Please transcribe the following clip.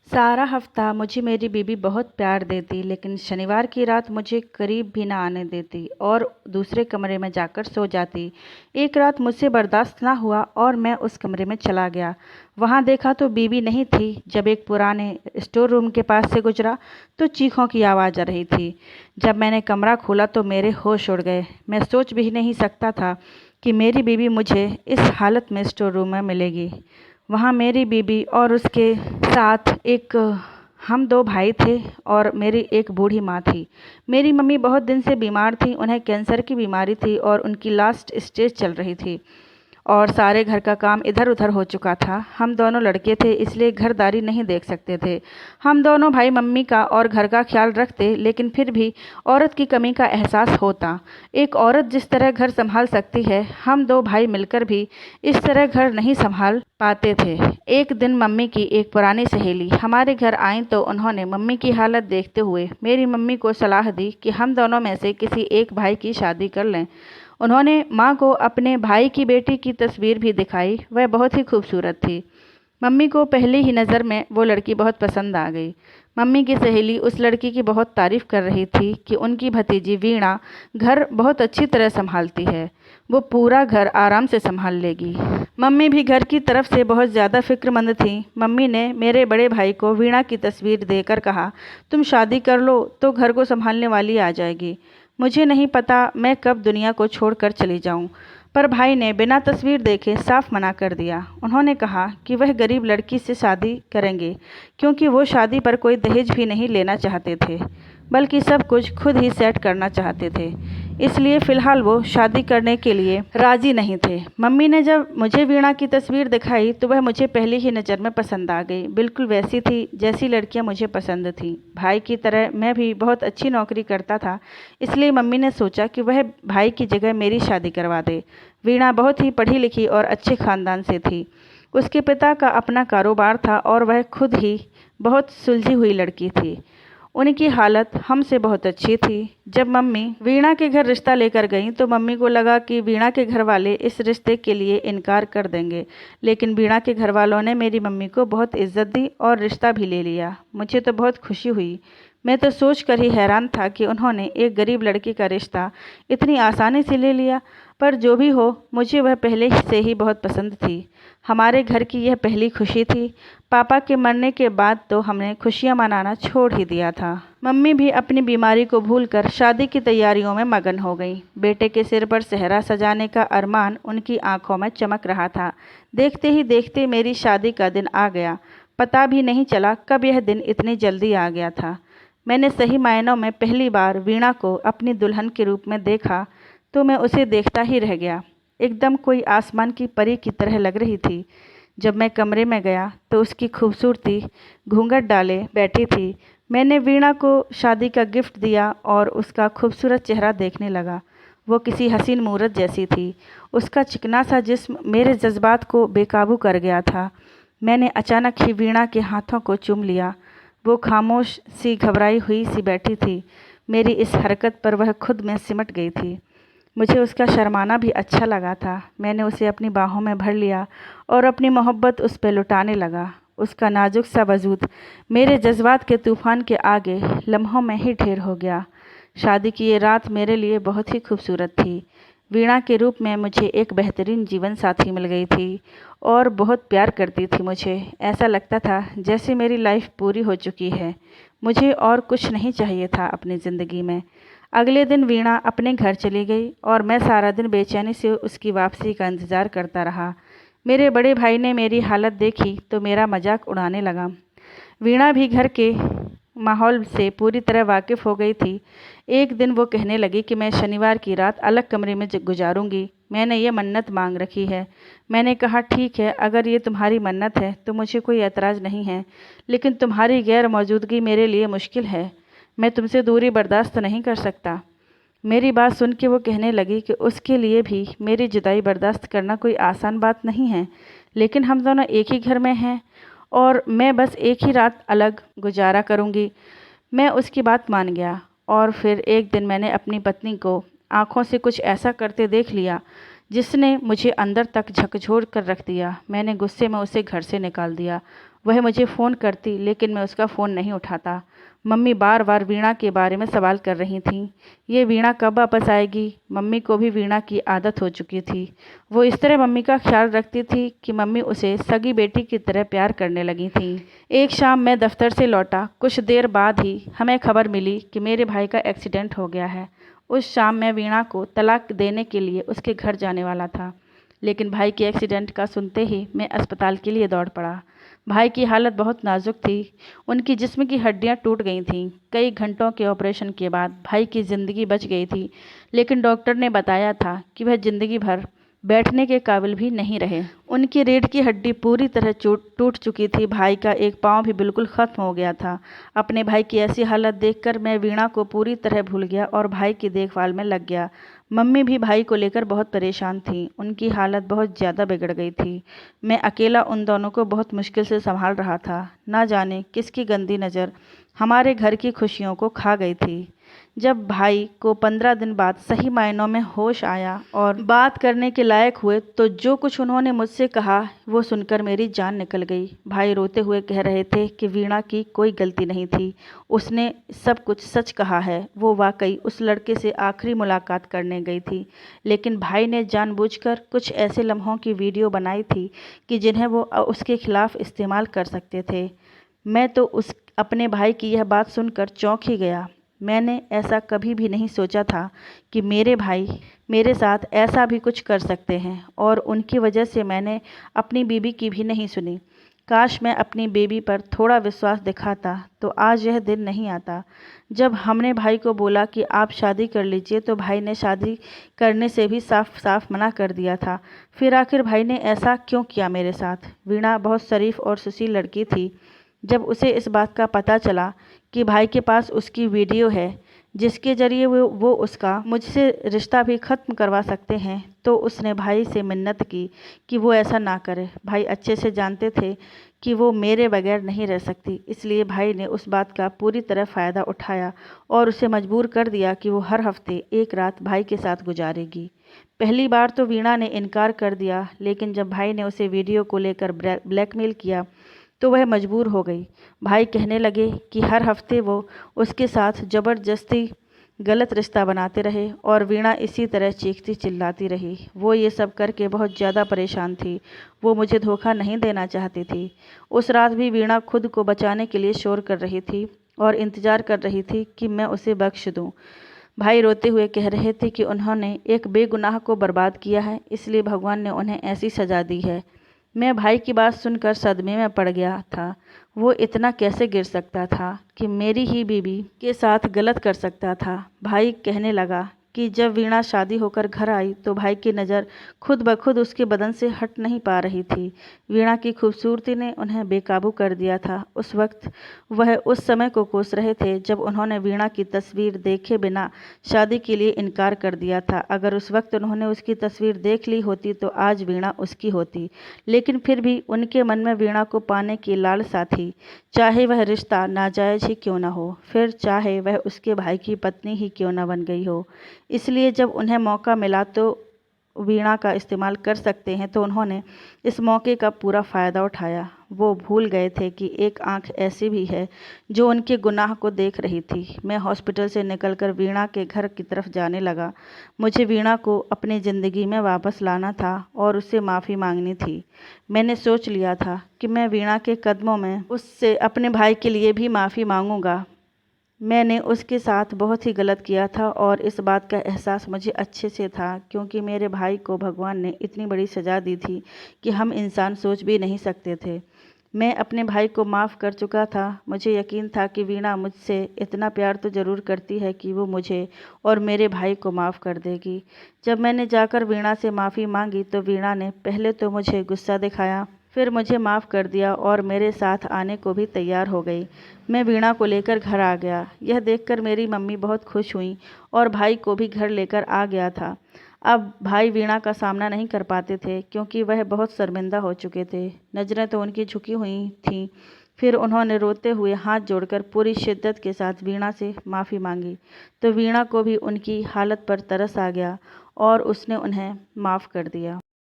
सारा हफ्ता मुझे मेरी बीवी बहुत प्यार देती, लेकिन शनिवार की रात मुझे करीब भी ना आने देती और दूसरे कमरे में जाकर सो जाती। एक रात मुझसे बर्दाश्त ना हुआ और मैं उस कमरे में चला गया। वहाँ देखा तो बीवी नहीं थी। जब एक पुराने स्टोर रूम के पास से गुजरा तो चीखों की आवाज़ आ रही थी। जब मैंने कमरा खोला तो मेरे होश उड़ गए। मैं सोच भी नहीं सकता था कि मेरी बीवी मुझे इस हालत में स्टोर रूम में मिलेगी। वहाँ मेरी बीवी और उसके साथ हम 2 भाई थे और मेरी एक बूढ़ी माँ थी। मेरी मम्मी बहुत दिन से बीमार थीं, उन्हें कैंसर की बीमारी थी और उनकी लास्ट स्टेज चल रही थी और सारे घर का काम इधर-उधर हो चुका था। हम दोनों लड़के थे, इसलिए घरदारी नहीं देख सकते थे। हम दोनों भाई मम्मी का और घर का ख्याल रखते, लेकिन फिर भी औरत की कमी का एहसास होता। एक औरत जिस तरह घर संभाल सकती है, हम 2 भाई मिलकर भी इस तरह घर नहीं संभाल पाते थे। एक दिन मम्मी की एक पुरानी सहेली हमारे घर आईं तो उन्होंने मम्मी की हालत देखते हुए मेरी मम्मी को सलाह दी कि हम दोनों में से किसी एक भाई की शादी कर लें। उन्होंने माँ को अपने भाई की बेटी की तस्वीर भी दिखाई। वह बहुत ही खूबसूरत थी। मम्मी को पहली ही नज़र में वो लड़की बहुत पसंद आ गई। मम्मी की सहेली उस लड़की की बहुत तारीफ़ कर रही थी कि उनकी भतीजी वीणा घर बहुत अच्छी तरह संभालती है। वो पूरा घर आराम से संभाल लेगी। मम्मी भी घर की तरफ से बहुत ज़्यादा फ़िक्रमंद थीं। मम्मी ने मेरे बड़े भाई को वीणा की तस्वीर देकर कहा, तुम शादी कर लो तो घर को संभालने वाली आ जाएगी। मुझे नहीं पता मैं कब दुनिया को छोड़कर चली जाऊं। पर भाई ने बिना तस्वीर देखे साफ मना कर दिया। उन्होंने कहा कि वह गरीब लड़की से शादी करेंगे, क्योंकि वो शादी पर कोई दहेज भी नहीं लेना चाहते थे, बल्कि सब कुछ खुद ही सेट करना चाहते थे। इसलिए फ़िलहाल वो शादी करने के लिए राज़ी नहीं थे। मम्मी ने जब मुझे वीणा की तस्वीर दिखाई तो वह मुझे पहली ही नज़र में पसंद आ गई। बिल्कुल वैसी थी जैसी लड़कियां मुझे पसंद थीं। भाई की तरह मैं भी बहुत अच्छी नौकरी करता था, इसलिए मम्मी ने सोचा कि वह भाई की जगह मेरी शादी करवा दे। वीणा बहुत ही पढ़ी लिखी और अच्छे ख़ानदान से थी। उसके पिता का अपना कारोबार था और वह खुद ही बहुत सुलझी हुई लड़की थी। उनकी हालत हमसे बहुत अच्छी थी। जब मम्मी वीणा के घर रिश्ता लेकर गईं तो मम्मी को लगा कि वीणा के घर वाले इस रिश्ते के लिए इनकार कर देंगे, लेकिन वीणा के घर वालों ने मेरी मम्मी को बहुत इज्जत दी और रिश्ता भी ले लिया। मुझे तो बहुत खुशी हुई। मैं तो सोच कर ही हैरान था कि उन्होंने एक गरीब लड़की का रिश्ता इतनी आसानी से ले लिया। पर जो भी हो, मुझे वह पहले से ही बहुत पसंद थी। हमारे घर की यह पहली खुशी थी। पापा के मरने के बाद तो हमने खुशियां मनाना छोड़ ही दिया था। मम्मी भी अपनी बीमारी को भूलकर शादी की तैयारियों में मगन हो गई। बेटे के सिर पर सेहरा सजाने का अरमान उनकी आंखों में चमक रहा था। देखते ही देखते मेरी शादी का दिन आ गया। पता भी नहीं चला कब यह दिन इतनी जल्दी आ गया था। मैंने सही मायनों में पहली बार वीणा को अपनी दुल्हन के रूप में देखा तो मैं उसे देखता ही रह गया। एकदम कोई आसमान की परी की तरह लग रही थी। जब मैं कमरे में गया तो उसकी खूबसूरती घूंघट डाले बैठी थी। मैंने वीणा को शादी का गिफ्ट दिया और उसका खूबसूरत चेहरा देखने लगा। वो किसी हसीन मूरत जैसी थी। उसका चिकना सा जिस्म मेरे जज्बात को बेकाबू कर गया था। मैंने अचानक ही वीणा के हाथों को चूम लिया। वो खामोश सी घबराई हुई सी बैठी थी। मेरी इस हरकत पर वह खुद में सिमट गई थी। मुझे उसका शर्माना भी अच्छा लगा था। मैंने उसे अपनी बाहों में भर लिया और अपनी मोहब्बत उस पर लुटाने लगा। उसका नाजुक सा वजूद मेरे जज्बात के तूफ़ान के आगे लम्हों में ही ढेर हो गया। शादी की ये रात मेरे लिए बहुत ही खूबसूरत थी। वीणा के रूप में मुझे एक बेहतरीन जीवन साथी मिल गई थी और बहुत प्यार करती थी मुझे। ऐसा लगता था जैसे मेरी लाइफ पूरी हो चुकी है। मुझे और कुछ नहीं चाहिए था अपनी ज़िंदगी में। अगले दिन वीणा अपने घर चली गई और मैं सारा दिन बेचैनी से उसकी वापसी का इंतज़ार करता रहा। मेरे बड़े भाई ने मेरी हालत देखी तो मेरा मजाक उड़ाने लगा। वीणा भी घर के माहौल से पूरी तरह वाकिफ़ हो गई थी। एक दिन वो कहने लगी कि मैं शनिवार की रात अलग कमरे में गुजारूंगी। मैंने ये मन्नत मांग रखी है। मैंने कहा ठीक है, अगर ये तुम्हारी मन्नत है तो मुझे कोई एतराज़ नहीं है, लेकिन तुम्हारी गैर मौजूदगी मेरे लिए मुश्किल है। मैं तुमसे दूरी बर्दाश्त नहीं कर सकता। मेरी बात सुन के वो कहने लगी कि उसके लिए भी मेरी जुदाई बर्दाश्त करना कोई आसान बात नहीं है, लेकिन हम दोनों एक ही घर में हैं और मैं बस एक ही रात अलग गुजारा करूँगी। मैं उसकी बात मान गया और फिर एक दिन मैंने अपनी पत्नी को आँखों से कुछ ऐसा करते देख लिया जिसने मुझे अंदर तक झकझोर कर रख दिया। मैंने गुस्से में उसे घर से निकाल दिया वह मुझे फ़ोन करती लेकिन मैं उसका फ़ोन नहीं उठाता। मम्मी बार बार वीणा के बारे में सवाल कर रही थीं। ये वीणा कब वापस आएगी? मम्मी को भी वीणा की आदत हो चुकी थी। वो इस तरह मम्मी का ख्याल रखती थी कि मम्मी उसे सगी बेटी की तरह प्यार करने लगी थीं। एक शाम मैं दफ्तर से लौटा। कुछ देर बाद ही हमें खबर मिली कि मेरे भाई का एक्सीडेंट हो गया है। उस शाम मैं वीणा को तलाक देने के लिए उसके घर जाने वाला था, लेकिन भाई के एक्सीडेंट का सुनते ही मैं अस्पताल के लिए दौड़ पड़ा। भाई की हालत बहुत नाजुक थी। उनकी जिस्म की हड्डियां टूट गई थीं। कई घंटों के ऑपरेशन के बाद भाई की ज़िंदगी बच गई थी, लेकिन डॉक्टर ने बताया था कि वह ज़िंदगी भर बैठने के काबिल भी नहीं रहे। उनकी रीढ़ की हड्डी पूरी तरह टूट चुकी थी। भाई का एक पाँव भी बिल्कुल ख़त्म हो गया था। अपने भाई की ऐसी हालत देखकर मैं वीणा को पूरी तरह भूल गया और भाई की देखभाल में लग गया। मम्मी भी भाई को लेकर बहुत परेशान थीं। उनकी हालत बहुत ज़्यादा बिगड़ गई थी। मैं अकेला उन दोनों को बहुत मुश्किल से संभाल रहा था। ना जाने किसकी गंदी नज़र हमारे घर की खुशियों को खा गई थी। जब भाई को 15 दिन बाद सही मायनों में होश आया और बात करने के लायक हुए, तो जो कुछ उन्होंने मुझसे कहा वो सुनकर मेरी जान निकल गई। भाई रोते हुए कह रहे थे कि वीणा की कोई गलती नहीं थी, उसने सब कुछ सच कहा है। वो वाकई उस लड़के से आखिरी मुलाकात करने गई थी, लेकिन भाई ने जानबूझकर कुछ ऐसे लम्हों की वीडियो बनाई थी कि जिन्हें वो उसके खिलाफ इस्तेमाल कर सकते थे। मैं तो अपने भाई की यह बात सुनकर चौंक ही गया। मैंने ऐसा कभी भी नहीं सोचा था कि मेरे भाई मेरे साथ ऐसा भी कुछ कर सकते हैं, और उनकी वजह से मैंने अपनी बीबी की भी नहीं सुनी। काश मैं अपनी बेबी पर थोड़ा विश्वास दिखाता तो आज यह दिन नहीं आता। जब हमने भाई को बोला कि आप शादी कर लीजिए, तो भाई ने शादी करने से भी साफ साफ मना कर दिया था। फिर आखिर भाई ने ऐसा क्यों किया मेरे साथ? वीणा बहुत शरीफ और सुशील लड़की थी। जब उसे इस बात का पता चला कि भाई के पास उसकी वीडियो है जिसके ज़रिए वो उसका मुझसे रिश्ता भी ख़त्म करवा सकते हैं, तो उसने भाई से मिन्नत की कि वो ऐसा ना करे। भाई अच्छे से जानते थे कि वो मेरे बगैर नहीं रह सकती, इसलिए भाई ने उस बात का पूरी तरह फ़ायदा उठाया और उसे मजबूर कर दिया कि वो हर हफ्ते एक रात भाई के साथ गुजारेगी। पहली बार तो वीणा ने इनकार कर दिया, लेकिन जब भाई ने उसे वीडियो को लेकर ब्लैकमेल किया तो वह मजबूर हो गई। भाई कहने लगे कि हर हफ्ते वो उसके साथ ज़बरदस्ती गलत रिश्ता बनाते रहे, और वीणा इसी तरह चीखती चिल्लाती रही। वो ये सब करके बहुत ज़्यादा परेशान थी। वो मुझे धोखा नहीं देना चाहती थी। उस रात भी वीणा खुद को बचाने के लिए शोर कर रही थी और इंतज़ार कर रही थी कि मैं उसे बख्श दूँ। भाई रोते हुए कह रहे थे कि उन्होंने एक बेगुनाह को बर्बाद किया है, इसलिए भगवान ने उन्हें ऐसी सज़ा दी है। मैं भाई की बात सुनकर सदमे में पड़ गया था। वो इतना कैसे गिर सकता था कि मेरी ही बीवी के साथ गलत कर सकता था। भाई कहने लगा कि जब वीणा शादी होकर घर आई तो भाई की नज़र खुद ब खुद उसके बदन से हट नहीं पा रही थी। वीणा की खूबसूरती ने उन्हें बेकाबू कर दिया था। उस वक्त वह उस समय को कोस रहे थे जब उन्होंने वीणा की तस्वीर देखे बिना शादी के लिए इनकार कर दिया था। अगर उस वक्त उन्होंने उसकी तस्वीर देख ली होती तो आज वीणा उसकी होती, लेकिन फिर भी उनके मन में वीणा को पाने की लालसा थी, चाहे वह रिश्ता नाजायज़ ही क्यों न हो, फिर चाहे वह उसके भाई की पत्नी ही क्यों न बन गई हो। इसलिए जब उन्हें मौका मिला तो वीणा का इस्तेमाल कर सकते हैं, तो उन्होंने इस मौके का पूरा फ़ायदा उठाया। वो भूल गए थे कि एक आंख ऐसी भी है जो उनके गुनाह को देख रही थी। मैं हॉस्पिटल से निकलकर वीणा के घर की तरफ जाने लगा। मुझे वीणा को अपनी ज़िंदगी में वापस लाना था और उससे माफ़ी मांगनी थी। मैंने सोच लिया था कि मैं वीणा के कदमों में उससे अपने भाई के लिए भी माफ़ी मांगूंगा। मैंने उसके साथ बहुत ही गलत किया था और इस बात का एहसास मुझे अच्छे से था, क्योंकि मेरे भाई को भगवान ने इतनी बड़ी सज़ा दी थी कि हम इंसान सोच भी नहीं सकते थे। मैं अपने भाई को माफ़ कर चुका था। मुझे यकीन था कि वीणा मुझसे इतना प्यार तो ज़रूर करती है कि वो मुझे और मेरे भाई को माफ़ कर देगी। जब मैंने जाकर वीणा से माफ़ी मांगी तो वीणा ने पहले तो मुझे गुस्सा दिखाया, फिर मुझे माफ़ कर दिया और मेरे साथ आने को भी तैयार हो गई। मैं वीणा को लेकर घर आ गया। यह देखकर मेरी मम्मी बहुत खुश हुई और भाई को भी घर लेकर आ गया था। अब भाई वीणा का सामना नहीं कर पाते थे, क्योंकि वह बहुत शर्मिंदा हो चुके थे। नज़रें तो उनकी झुकी हुई थीं। फिर उन्होंने रोते हुए हाथ जोड़कर पूरी शिद्दत के साथ वीणा से माफ़ी मांगी, तो वीणा को भी उनकी हालत पर तरस आ गया और उसने उन्हें माफ़ कर दिया।